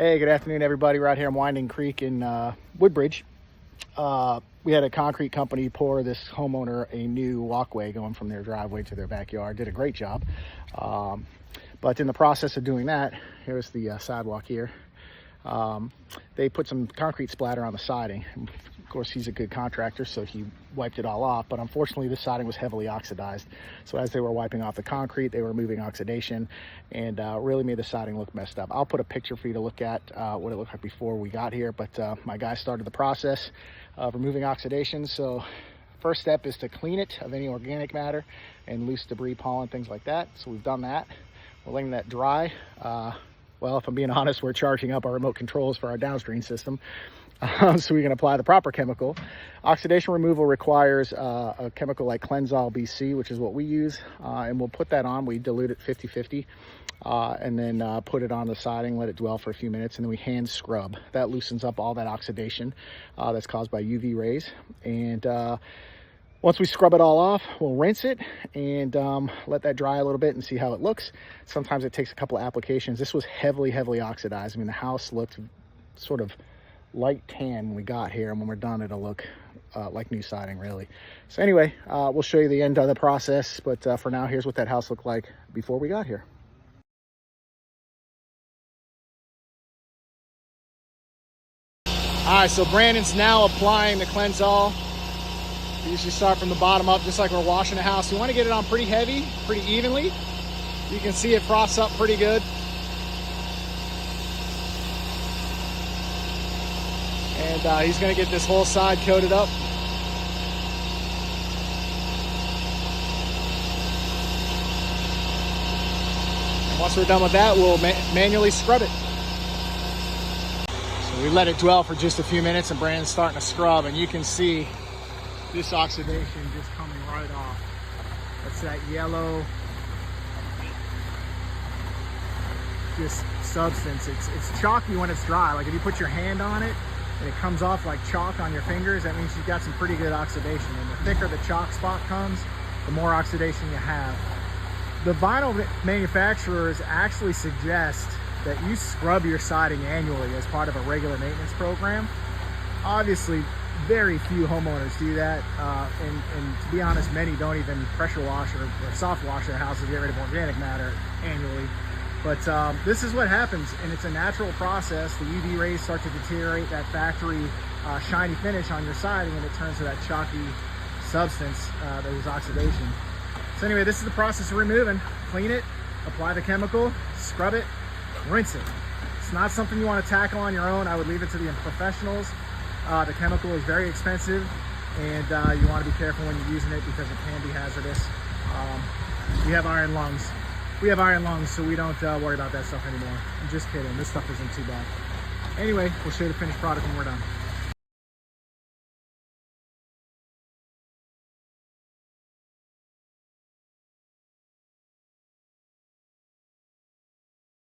Hey, good afternoon, everybody. We're out here in Winding Creek in Woodbridge. We had a concrete company pour this homeowner a new walkway going from their driveway to their backyard. Did a great job. But in the process of doing that, here's the sidewalk here. They put some concrete splatter on the siding. Of course, he's a good contractor, so he wiped it all off. But unfortunately, the siding was heavily oxidized. So as they were wiping off the concrete, they were removing oxidation and really made the siding look messed up. I'll put a picture for you to look at what it looked like before we got here. But my guy started the process of removing oxidation. So first step is to clean it of any organic matter and loose debris, pollen, things like that. So we've done that. We're letting that dry. Well, if I'm being honest, we're charging up our remote controls for our downstream system. So we can apply the proper chemical. Oxidation removal requires a chemical like Cleansol BC, which is what we use. And we'll put that on. We dilute it 50-50 and then put it on the siding, let it dwell for a few minutes, and then we hand scrub. That loosens up all that oxidation that's caused by UV rays. And once we scrub it all off, we'll rinse it and let that dry a little bit and see how it looks. Sometimes it takes a couple of applications. This was heavily oxidized. I mean, the house looked sort of light tan when we got here, and when we're done, it'll look like new siding, really. So anyway, we'll show you the end of the process, but for now, here's what that house looked like before we got here. All right, so Brandon's now applying the Cleansol. We usually start from the bottom up, just like we're washing a house. We want to get it on pretty heavy, pretty evenly. You can see it froths up pretty good. And he's going to get this whole side coated up. And once we're done with that, we'll manually scrub it. So we let it dwell for just a few minutes, and Brandon's starting to scrub, and you can see this oxidation just coming right off. That's that yellow just substance. It's chalky when it's dry. Like if you put your hand on it and it comes off like chalk on your fingers, that means you've got some pretty good oxidation. And the thicker the chalk spot comes, the more oxidation you have. The vinyl manufacturers actually suggest that you scrub your siding annually as part of a regular maintenance program. Obviously, very few homeowners do that, and to be honest, many don't even pressure wash or soft wash their houses to get rid of organic matter annually. But this is what happens, and it's a natural process. The UV rays start to deteriorate that factory shiny finish on your siding, and it turns to that chalky substance that is oxidation. So anyway, this is the process of removing. Clean it, apply the chemical, scrub it, rinse it. It's not something you want to tackle on your own. I would leave it to the professionals. The chemical is very expensive, and you want to be careful when you're using it because it can be hazardous. We have iron lungs. So we don't worry about that stuff anymore. I'm just kidding. This stuff isn't too bad. Anyway, we'll show you the finished product when we're done.